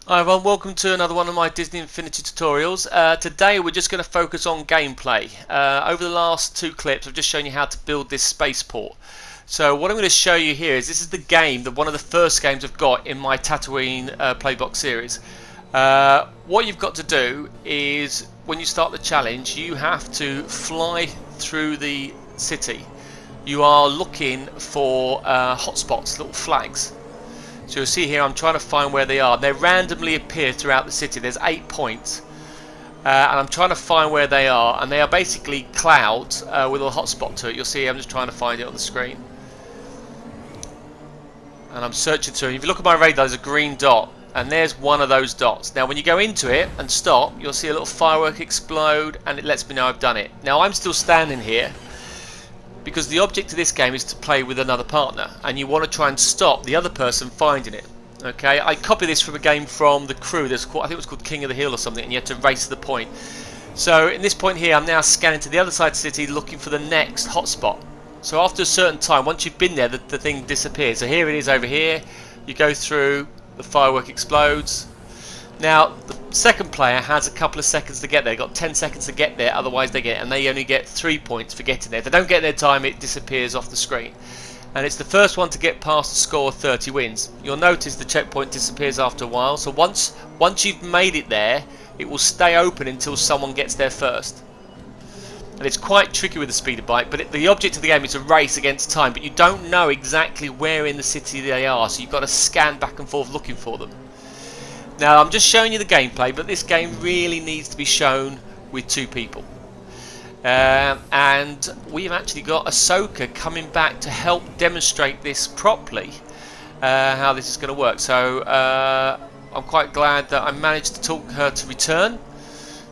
Hi everyone, welcome to another one of my Disney Infinity tutorials. Today we're just going to focus on gameplay. Over the last two clips I've just shown you how to build this spaceport. So what I'm going to show you here is this is the game, one of the first games I've got in my Tatooine playbox series. What you've got to do is when you start the challenge you have to fly through the city. You are looking for hotspots, little flags. So you'll see here I'm trying to find where they are. They randomly appear throughout the city. There's 8 points. And I'm trying to find where they are. And they are basically clouds with a little hotspot to it. You'll see I'm just trying to find it on the screen. And I'm searching through. If you look at my radar, there's a green dot. And there's one of those dots. Now when you go into it and stop, you'll see a little firework explode. And it lets me know I've done it. Now I'm still standing here, because the object of this game is to play with another partner and you want to try and stop the other person finding it. Okay, I copied this from a game from the Crew. I think it was called King of the Hill or something, and you had to race to the point. So in this point here I'm now scanning to the other side of the city looking for the next hotspot. So after a certain time, once you've been there, the thing disappears. So here it is over here. You go through, the firework explodes. Now the second player has a couple of seconds to get there. They've got 10 seconds to get there, otherwise they get it, and they only get 3 points for getting there. If they don't get their time, it disappears off the screen. And it's the first one to get past the score of 30 wins. You'll notice the checkpoint disappears after a while, so once you've made it there, it will stay open until someone gets there first. And it's quite tricky with the speeder bike, but the object of the game is to race against time, but you don't know exactly where in the city they are, so you've got to scan back and forth looking for them. Now I'm just showing you the gameplay, but this game really needs to be shown with two people. And we've actually got Ahsoka coming back to help demonstrate this properly, how this is going to work. So I'm quite glad that I managed to talk her to return.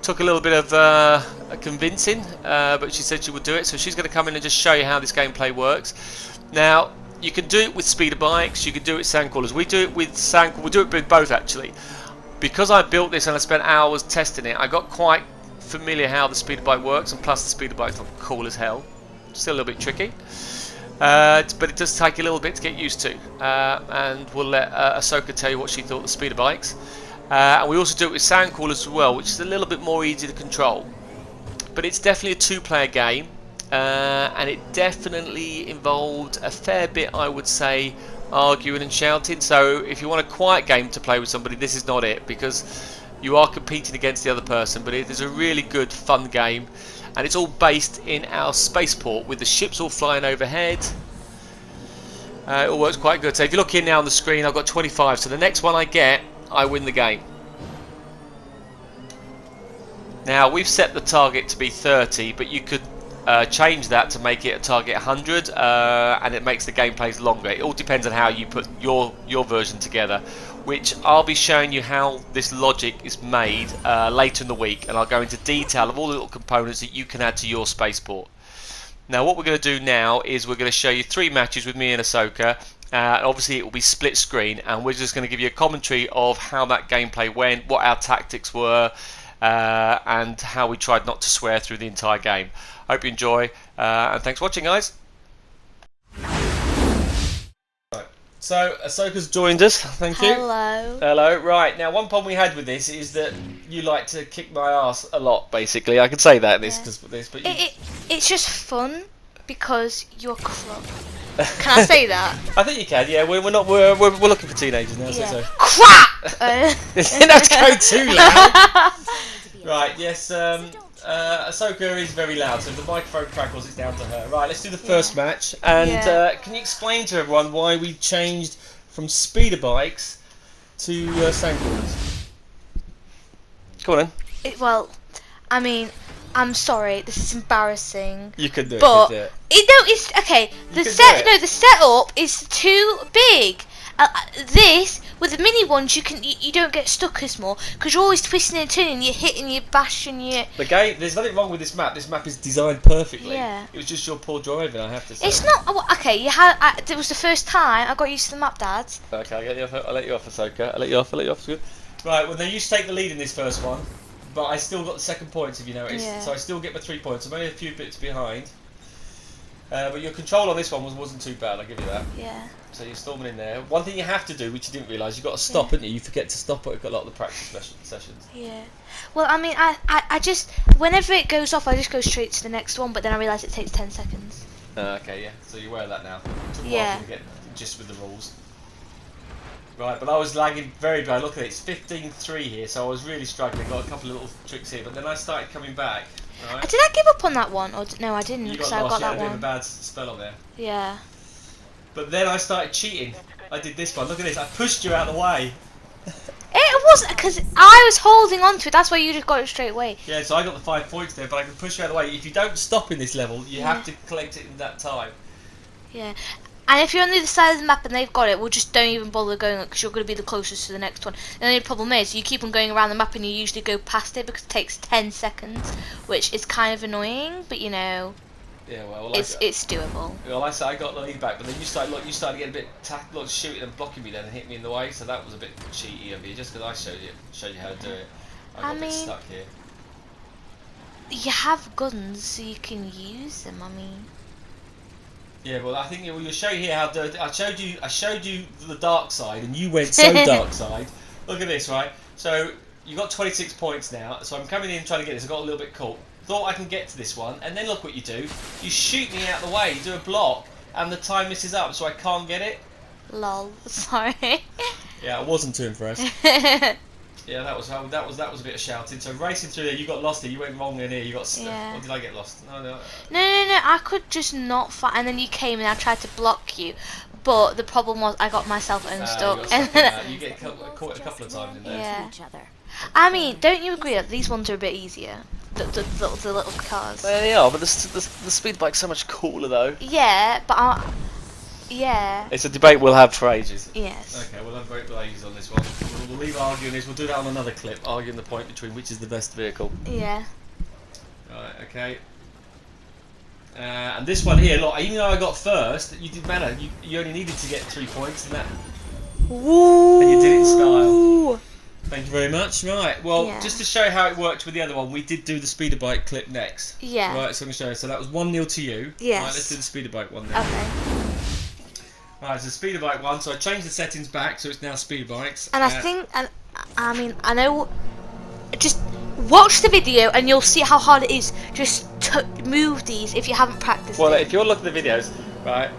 Took a little bit of convincing, but she said she would do it. So she's going to come in and just show you how this gameplay works. Now, you can do it with speeder bikes, you can do it with sandcrawlers. We do it with both actually. Because I built this and I spent hours testing it, I got quite familiar how the speeder bike works, and plus the speeder bike's look cool as hell. Still a little bit tricky, but it does take a little bit to get used to. And we'll let Ahsoka tell you what she thought of the speeder bikes. And we also do it with sandcrawlers as well, which is a little bit more easy to control. But it's definitely a two-player game. And it definitely involved a fair bit, I would say, arguing and shouting. So if you want a quiet game to play with somebody, this is not it, because you are competing against the other person. But it is a really good, fun game, and it's all based in our spaceport with the ships all flying overhead. It all works quite good. So if you look in now on the screen, I've got 25. So the next one I get, I win the game. Now we've set the target to be 30, but you could change that to make it a target 100, and it makes the gameplays longer. It all depends on how you put your version together, which I'll be showing you how this logic is made later in the week, and I'll go into detail of all the little components that you can add to your spaceport. Now what we're going to do now is we're going to show you 3 matches with me and Ahsoka. Obviously it will be split screen, and we're just going to give you a commentary of how that gameplay went, what our tactics were, and how we tried not to swear through the entire game. Hope you enjoy, and thanks for watching, guys. Right. So Ahsoka's joined us. Thank you. Hello. Hello. Right, now one problem we had with this is that you like to kick my ass a lot. Basically, I could say that but It's just fun because you're crap. Can I say that? I think you can. Yeah, we're looking for teenagers now. Yeah. So. Crap. That's going too loud. Right. Yes. Ahsoka is very loud, so if the microphone crackles, it's down to her. Right, let's do the first match. And can you explain to everyone why we changed from speeder bikes to sandcrawlers? Come on then. Well, I mean, I'm sorry, this is embarrassing. You can do it. But it. It's okay. The setup is too big. This with the mini ones, you don't get stuck as more because you're always twisting and turning. You're hitting, you're bashing, The game. There's nothing wrong with this map. This map is designed perfectly. Yeah. It was just your poor driving, I have to say. It's not okay. It was the first time I got used to the map, Dad. Okay, I'll let you off, Ahsoka. I'll let you off. Good. Right. Well, then you take the lead in this first one, but I still got the second points, if you notice. Yeah. So I still get my 3 points. I'm only a few bits behind. But your control on this one wasn't too bad, I'll give you that. Yeah. So you're storming in there. One thing you have to do, which you didn't realise, you've got to stop, haven't you? You forget to stop at a lot of the practice sessions. Yeah. Well, I mean, I just, whenever it goes off, I just go straight to the next one, but then I realise it takes 10 seconds. Okay, yeah. So you're aware of that now. It took a Yeah. while to get just with the rules. Right, but I was lagging very bad. Look at it, it's 15-3 here, so I was really struggling. Got a couple of little tricks here, but then I started coming back. Right? Did I give up on that one? Or no, I didn't, You because got I lost, got you that had a bit of a one. bad spell on there. Yeah. But then I started cheating. I did this one. Look at this. I pushed you out of the way. It wasn't, because I was holding on to it. That's why you just got it straight away. Yeah, so I got the 5 points there, but I can push you out of the way. If you don't stop in this level, you Yeah. have to collect it in that time. Yeah. And if you're on the other side of the map and they've got it, well, just don't even bother going because you're going to be the closest to the next one. And the only problem is you keep on going around the map and you usually go past it because it takes 10 seconds, which is kind of annoying, but you know, Yeah, well, it's doable. Well, I said I got the lead back, but then you started getting a bit shooting and blocking me then and hit me in the way, so that was a bit cheaty of you, just because I showed you how to do it. I got a bit stuck here. You have guns, so you can use them. I mean, yeah, well, I think we'll show you here how dirty. I showed you the dark side, and you went so dark side. Look at this, right? So you got 26 points now. So I'm coming in trying to get this. I got a little bit caught. Thought I can get to this one, and then look what you do. You shoot me out the way. You do a block, and the time misses up, so I can't get it. lol. Sorry. Yeah, I wasn't too impressed. Yeah, that was a bit of shouting. So racing through there, you got lost here. You went wrong in here. You got stuck. Yeah. Or did I get lost? No. No. I could just not fight, and then you came and I tried to block you, but the problem was I got myself unstuck. You get caught a couple of times in there. Yeah. I mean, don't you agree that these ones are a bit easier? The little cars. Well, they are, but the speed bike's so much cooler though. Yeah, but yeah. It's a debate we'll have for ages. Yes. Okay, we'll have a debate for ages on this one. We'll leave arguing this. We'll do that on another clip, arguing the point between which is the best vehicle. Yeah. Right. Okay. And this one here, look, even though I got first, you didn't matter. You only needed to get 3 points, and that. Woo! And you did it in style. Thank you very much. Right, well, Yeah. just to show you how it worked with the other one, we did do the speeder bike clip next. Yeah. Right, so I'm going to show you. So that was 1-0 to you. Yes. Right, let's do the speeder bike one then. Okay. Right, so speeder bike one. So I changed the settings back, so it's now speeder bikes. And I think, and I mean, I know. Just watch the video and you'll see how hard it is. Just to move these if you haven't practiced. Well, it. if you're looking at the videos, right,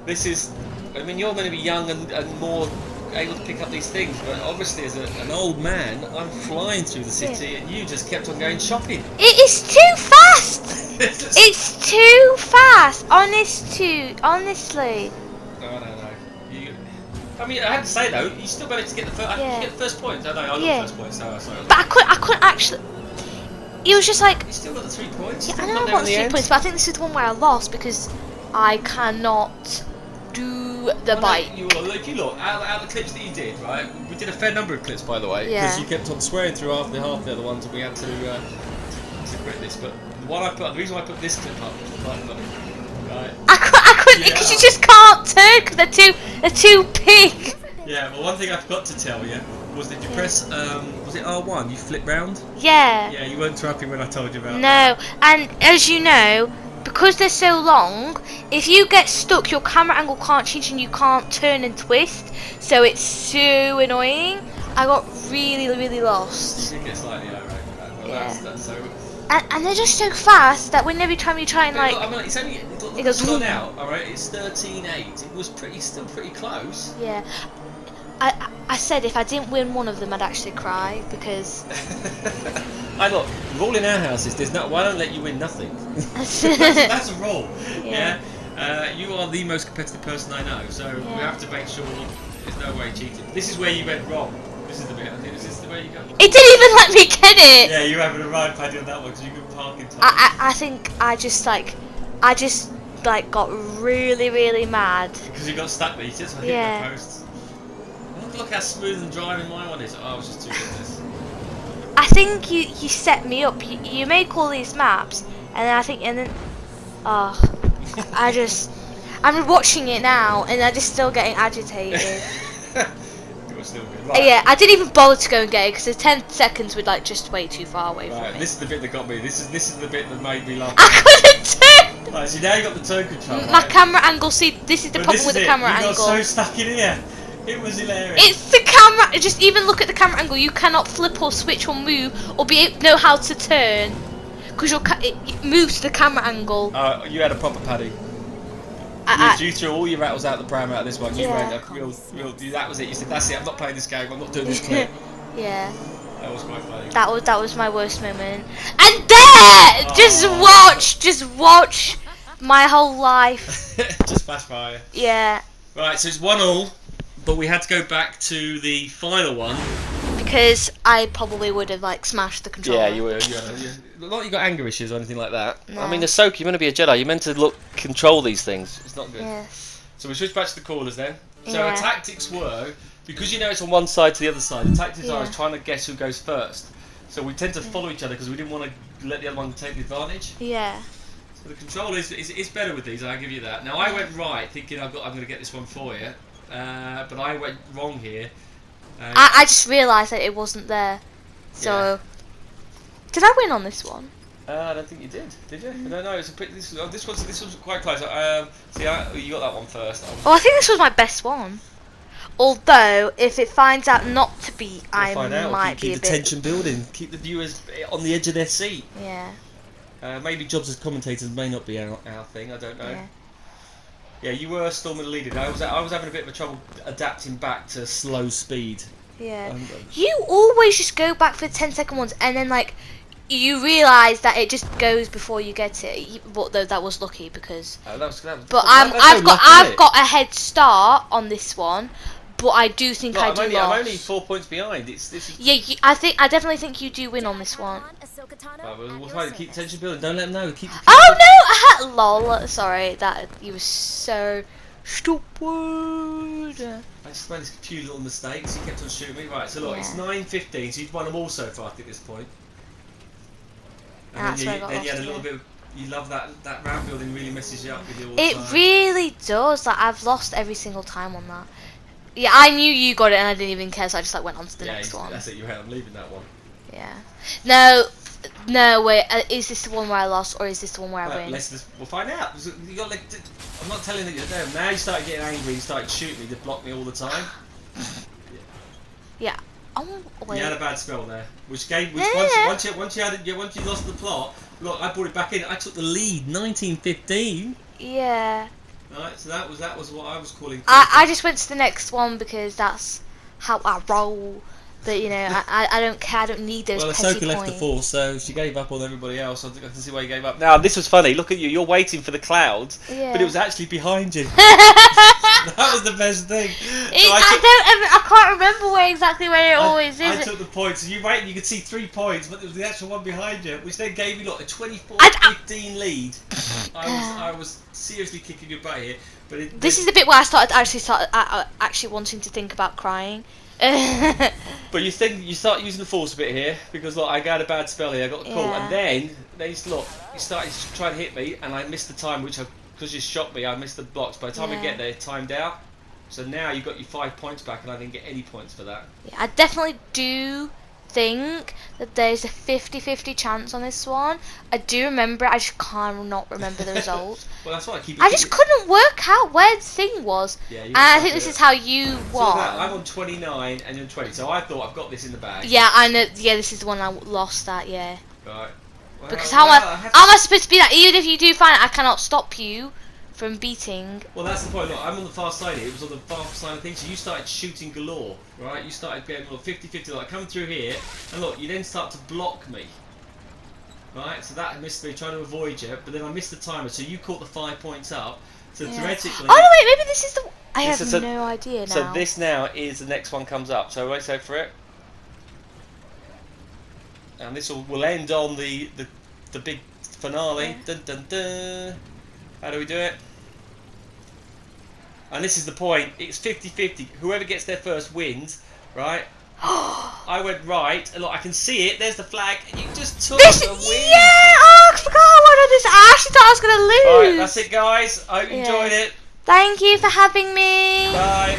this is. I mean, you're going to be young and more able to pick up these things, but obviously as an old man, I'm flying through the city, and you just kept on going shopping. It is too fast. It's too fast. Honestly. No. I mean, I have to say though, you still managed to get the first. I think you get the first point. I got the first point. So sorry. But I couldn't actually. It was just like. You still got the 3 points. Yeah, Still I know got I there got in the the 3 end. points, but I think this is the one where I lost because I cannot do the bike. No, if you look out the clips that you did, right? We did a fair number of clips, by the way, Yeah. because you kept on swearing through half the other ones, and we had to quit this. But the reason why I put this clip up was quite funny, right? I couldn't because you just can't turn because they're too big. Yeah, but one thing I forgot to tell you was that you press, was it R1? You flip round? Yeah. Yeah, you weren't too happy when I told you about that. No, and as you know, because they're so long, if you get stuck, your camera angle can't change and you can't turn and twist. So it's so annoying. I got really lost. You did get slightly irate with that. Well, Yeah. that's so. And they're just so fast that when every time you try and like, I mean, it's only it goes gone whoop. out. All right, it's 13-8. It was still pretty close. yeah. I said if I didn't win one of them, I'd actually cry because. Look, rule in our houses. There's no. I don't let you win nothing. that's a rule. Yeah. You are the most competitive person I know, so we have to make sure there's no way cheating. This is where you went wrong. This is the bit. I think this is the way you go. It didn't even let me get it. Yeah, you were having a ride paddy on that one because you could park in time. I think I just got really mad. Because you got stuck there. You just hit the posts. Look how smooth and driving my one is. Oh, I was just too good at this. I think you set me up. You make all these maps, and then I'm watching it now, and I'm just still getting agitated. You were still good. Right. Yeah, I didn't even bother to go and get it because the 10 seconds would like just way too far away from me. This is the bit that got me. This is the bit that made me laugh. I couldn't turn. Right, so now you got the turn control. My right? camera angle. See, this is the problem with the camera you angle. got so stuck in here. It was hilarious. It's the camera. Just even look at the camera angle. You cannot flip or switch or move or know how to turn because it moves to the camera angle. You had a proper paddy. You threw all your rattles out the pram out of this one. You went real. That was it. You said, "That's it. I'm not playing this game. I'm not doing this clip." Yeah. That was quite funny. That was my worst moment. And there, just watch my whole life. Just flash by. Yeah. Right, so it's 1-1, but we had to go back to the final one because I probably would have like smashed the controller. Yeah, you were. Not you got anger issues or anything like that. No. I mean, Ahsoka, you're meant to be a Jedi. You're meant to control these things. It's not good. Yes. So we switched back to the callers then. So Yeah. our tactics were, because you know it's on one side to the other side, the tactics I was trying to guess who goes first. So we tend to follow each other because we didn't want to let the other one take the advantage. Yeah. So the control is better with these, I'll give you that. Now I went right, thinking I'm going to get this one for you, but I went wrong here. I just realised that it wasn't there. So, did I win on this one? I don't think you did you? No, it's a pretty. This was quite close. See, you got that one first. Oh, I think this was my best one. Although, if it finds out not to be, I might be a keep bit. the tension building. Keep the viewers on the edge of their seat. Yeah. Maybe jobs as commentators may not be our thing. I don't know. Yeah. Yeah, you were storming the lead. I was having a bit of a trouble adapting back to slow speed. Yeah. You always just go back for the 10-second ones, and then like you realise that it just goes before you get it. But though that was lucky because. But I've got a head start on this one. But I do think I do lost. I'm only 4 points behind. Yeah, I definitely think you do win on this one. We'll try to keep tension building. Don't let them know. Keep Oh no! I had lol. Sorry, that you were so stupid. I just made a few little mistakes. He kept on shooting me. Right, so look, it's 9:15. So you've won them all so far at this point. And then you had a little bit. You love that round building. Really messes you up with you all the time. It really does. Like I've lost every single time on that. Yeah, I knew you got it and I didn't even care, so I just like went on to the next one. That's it. You're right. I'm leaving that one. Yeah. No, wait. Is this the one where I lost, or is this the one where I win? We'll find out. You got I'm not telling you that you're there. Now you started getting angry. You started shooting me to block me all the time. Yeah. Oh wait. You had a bad spell there, once you lost the plot. Look, I brought it back in. I took the lead, 19-15. Yeah. Right, so that was what I was calling. I just went to the next one because that's how I roll. But you know, I don't care. I don't need those petty points. Ahsoka left the force, so she gave up on everybody else. I can see why you gave up. Now this was funny. Look at you. You're waiting for the clouds, but it was actually behind you. That was the best thing. I can't remember exactly where it always is. I took the points. You waited. You could see 3 points, but there was the actual one behind you, which then gave you a 24-15 lead. I was seriously kicking your butt here. But this is the bit where I started actually wanting to think about crying. But you start using the force a bit here because look, I got a bad spell here. I got the call, and then you started trying to hit me, and I missed the time, because you shot me, I missed the blocks. By the time I get there, it timed out. So now you got your 5 points back, and I didn't get any points for that. Yeah, I definitely do think that there's a 50-50 chance on this one. I do remember it, I just cannot remember the result. Well, that's why I just couldn't work out where the thing was. Yeah, and I think this is how you won. I'm on 29 and you're on 20, so I thought I've got this in the bag. Yeah, I know. Yeah, this is the one I lost at. Yeah. Right. Well, because how am I supposed to be that? Even if you do find it, I cannot stop you from beating. Well, that's the point. Look, I'm on the far side here. It was on the far side of things. So you started shooting galore, right? You started getting 50-50, like coming through here, and look, you then start to block me, right? So that missed me trying to avoid you, but then I missed the timer. So you caught the 5 points up. So theoretically. Oh no, wait, maybe this is the. I have no idea now. So this now is the next one comes up. So wait for it, and this will end on the big finale. Yeah. Dun dun dun. How do we do it? And this is the point. It's 50-50. Whoever gets there first wins, right? I went right. And look, I can see it. There's the flag. And you just took the win. Yeah! Oh, I forgot I wanted this. I actually thought I was going to lose. Right, that's it, guys. I hope you enjoyed it. Thank you for having me. Bye.